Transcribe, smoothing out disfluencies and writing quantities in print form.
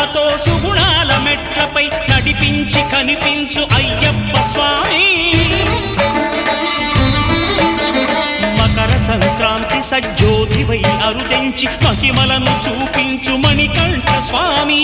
సుగుణాలతో సుగుణాల మెట్లపై నడిపించి కనిపించు అయ్యప్ప స్వామి మకర సంక్రాంతి సజ్జోతివై అరుదెంచి మహిమలను చూపించు మణికంఠ స్వామి